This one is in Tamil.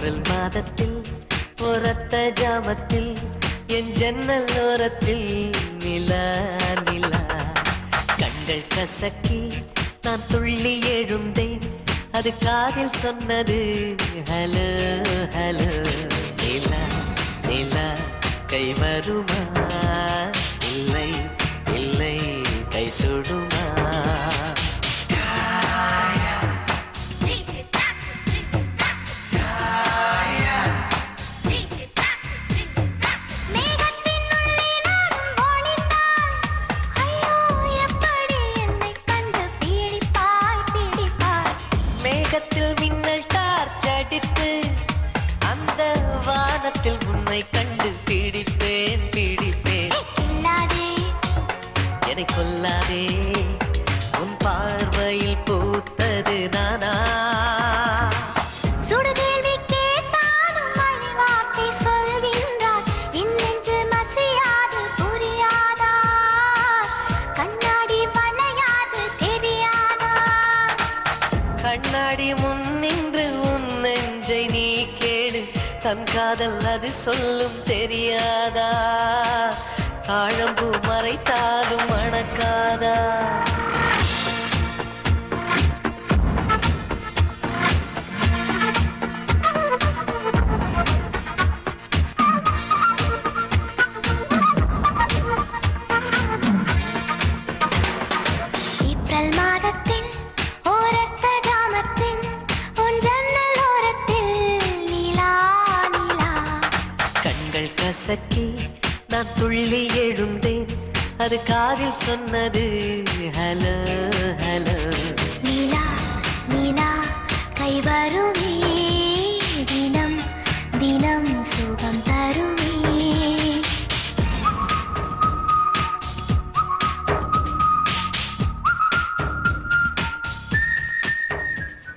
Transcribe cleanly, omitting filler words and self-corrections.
ஏப்ரல் மாதத்தில் ஒரத்த ஜாமத்தில் என் ஜன்னல் ஓரத்தில் நிலா நிலா கண்கள் கசக்கி நான் துள்ளி எழுந்தேன் அது காதில் சொன்னது ஹலோ ஹலோ நிலா நிலா கை வருமா இல்லை இல்லை கை சுடுமா உன்னை கண்டு பிடிப்பேன் பிடிப்பேன் என்னை கொல்லாதே உன் பார்வையில் பூத்தது நானா சுடுகேள்வி கேட்டாலும் மணி வார்த்தை சொல்கின்றார் இன்னென்று மசியாது புரியாதா கண்ணாடி வளையாது தெரியாதா கண்ணாடி முன் நின்று உன் நெஞ்சை நீ கேடு தன் காதல் அது சொல்லும் தெரியாதா தாழம்பூ மறைத்தாலும் மணக்காதா ஏப்ரல் மாதத்தில் ஓரத்த ஜாமத்தில் உன் ஜன்னல் ஓரத்தில் நிலா நிலா கண்கள் கசக்கி நான் துள்ளி எழுந்தேன் அது காதில் சொன்னது ஹலோ ஹலோ நிலா நிலா கை வரும்